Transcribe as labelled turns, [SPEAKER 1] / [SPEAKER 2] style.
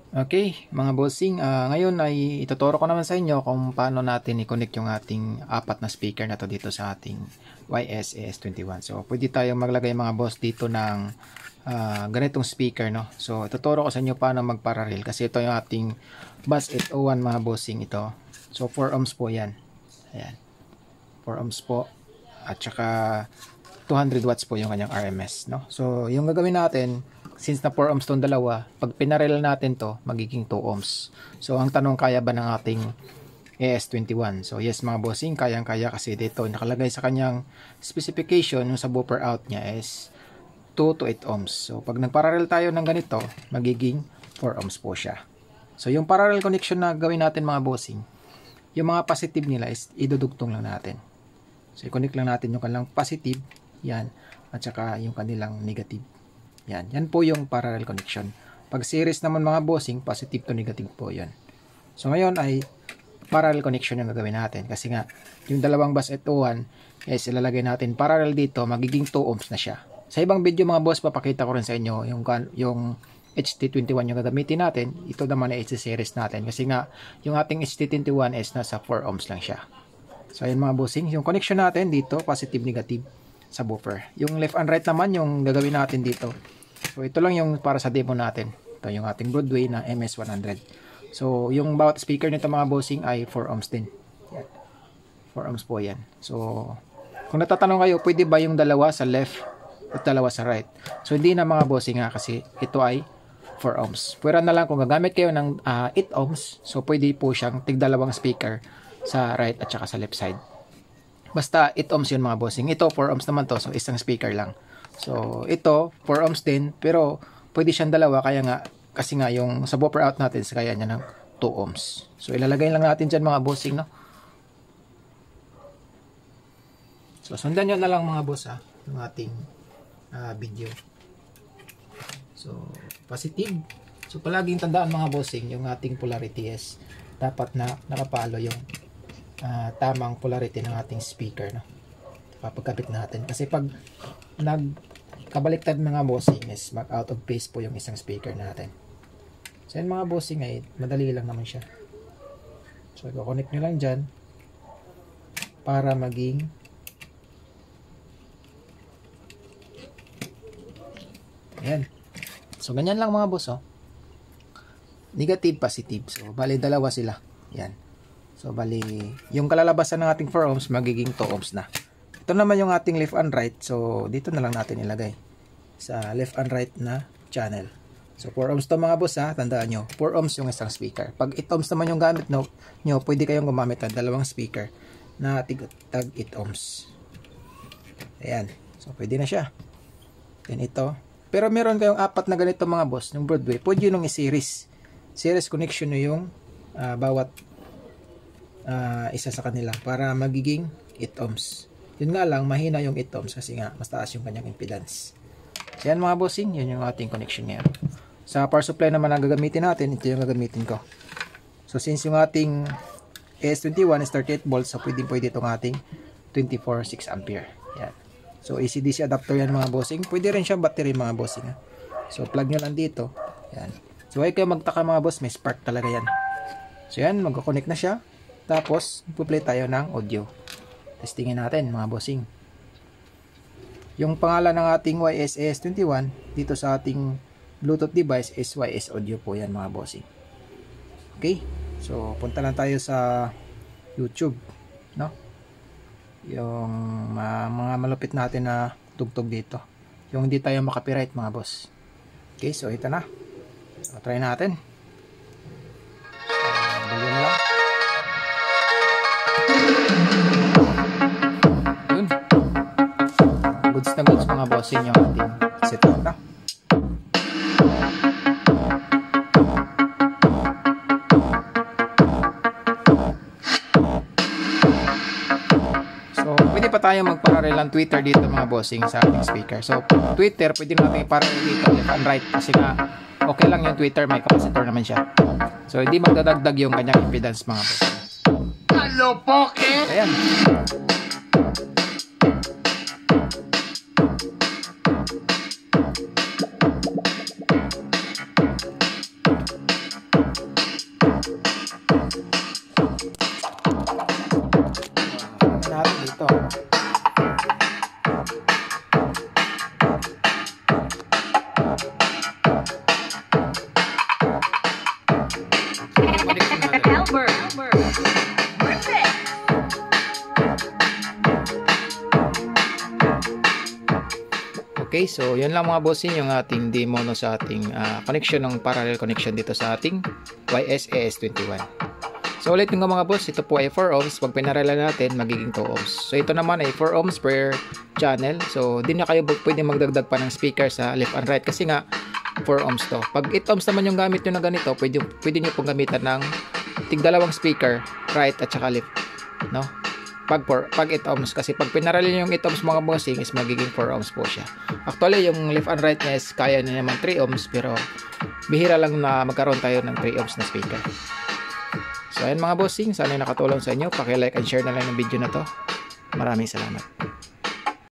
[SPEAKER 1] Okay, mga bossing, ngayon ay ituturo ko naman sa inyo kung paano natin i-connect yung ating apat na speaker na to dito sa ating YS-AS21. So, pwede tayong maglagay mga boss dito ng ganitong speaker, no? So, ituturo ko sa inyo paano magparallel kasi ito yung ating Bus 801 mga bossing ito. So, 4 ohms po yan. Ayan. 4 ohms po. At saka 200 watts po yung kanyang RMS, no? So, yung gagawin natin, since na 4 ohms tong dalawa, pag pinarel natin to, magiging 2 ohms. So, ang tanong, kaya ba ng ating AS21? So, yes mga bossing, kayang-kaya kasi dito, nakalagay sa kanyang specification, yung sa buffer out niya is 2 to 8 ohms. So, pag nagparallel tayo ng ganito, magiging 4 ohms po siya. So, yung parallel connection na gawin natin mga bossing, yung mga positive nila is idudugtong lang natin. So, i-connect lang natin yung kanilang positive, yan, at saka yung kanilang negative. Yan po yung parallel connection. Pag series naman mga bossing, positive to negative po yan. So ngayon ay parallel connection yung gagawin natin. Kasi nga, yung dalawang bus 801 is ilalagay natin parallel dito, magiging 2 ohms na siya. Sa ibang video mga boss, papakita ko rin sa inyo yung HT21 yung gagamitin natin. Ito naman ay series natin. Kasi nga, yung ating HT21 is nasa 4 ohms lang siya. So ayun mga bossing, yung connection natin dito, positive, negative sa buffer. Yung left and right naman yung gagawin natin dito. So ito lang yung para sa demo natin. Ito yung ating Broadway na MS100. So yung bawat speaker nito mga bossing ay 4 ohms din. Yan. 4 ohms po yan. So kung natatanong kayo, pwede ba yung dalawa sa left at dalawa sa right? So hindi na mga bossing nga kasi ito ay 4 ohms. Pwera na lang kung gagamit kayo ng 8 ohms. So pwede po siyang tigdalawang speaker sa right at saka sa left side. Basta 8 ohms yun mga bossing. Ito 4 ohms naman to. So isang speaker lang. So ito 4 ohms din. Pero pwede siyang dalawa. Kaya nga kasi nga yung sa buffer out natin kaya niya ng 2 ohms. So ilalagay lang natin dyan mga bossing, no? So sundan nyo na lang mga boss yung ating video. So positive. So palaging tandaan mga bossing yung ating polarity is dapat na nakapalo yung tamang polarity ng ating speaker, no? Papagkabit natin kasi pag nagkabaliktad mga bossing is mag out of phase po yung isang speaker natin. So yan mga bossing ay madali lang naman siya. So i-connect nyo lang dyan para maging ayan. So ganyan lang mga boss, negative, positive. So bali dalawa sila. Yan. So, bali, yung kalalabasan ng ating 4 ohms, magiging 2 ohms na. Ito naman yung ating left and right. So, dito na lang natin ilagay. Sa left and right na channel. So, 4 ohms to mga boss, tandaan nyo. 4 ohms yung isang speaker. Pag 8 ohms naman yung gamit nyo, pwede kayong gumamit ng dalawang speaker na tag 8 ohms. Ayan. So, pwede na siya. Then, ito. Pero meron kayong apat na ganito mga boss, ng Broadway. Pwede yun yung i-series. Series connection nyo yung bawat isa sa kanila para magiging 8 ohms. Yun nga lang, mahina yung 8 ohms kasi nga mas taas yung kanyang impedance. So yan mga bossing, yun yung ating connection ngayon. Sa power supply naman ang gagamitin natin, ito yung gagamitin ko. So since yung ating AS21 is 38 volts, so pwede itong ating 24.6 ampere. Yan. So AC-DC adapter yan mga bossing. Pwede rin siya battery mga bossing. So plug nyo lang dito. Yan. So ay kayo magtaka mga boss, may spark talaga yan. So yan, magkoconnect na siya. Tapos, play tayo ng audio. Testingin natin mga bossing. Yung pangalan ng ating YS-AS21 dito sa ating Bluetooth device is YS Audio po yan mga bossing. Okay? So, punta lang tayo sa YouTube. No? Yung mga malupit natin na tugtog dito. Yung hindi tayo makapiright mga boss. Okay, so ito na. So, try natin. Balon lang. Yun. Goods na goods mga bossing yung ating setup na. So pwede pa tayo magparallel ang Twitter dito mga bossing sa ating speaker. So Twitter pwede natin iparallel dito left and right kasi nga okay lang yung Twitter, may capacitor naman siya. So hindi magdadagdag yung kanyang impedance mga bossing. Hello, Pocket! Ayan. Okay, so yun lang mga bossing yung ating demo no, sa ating connection ng parallel connection dito sa ating YS-AS21. So ulit nga mga boss, ito po ay 4 ohms. Pag pinaralan natin, magiging 2 ohms. So ito naman ay 4 ohms per channel. So di na kayo pwede magdagdag pa ng speaker sa left and right kasi nga 4 ohms to. Pag 8 ohms naman yung gamit nyo na ganito, pwede nyo pong gamitan ng tig-dalawang speaker, right at saka left, no? Pag 8 ohms, kasi pag pinaralin yung 8 ohms mga bossing is magiging 4 ohms po siya. Actually yung left and right niya is kaya na naman 3 ohms, pero bihira lang na magkaroon tayo ng 3 ohms na speaker. So ayun mga bossing, sana nakatulong sa inyo. Paki-like and share na lang ng video na to. Maraming salamat.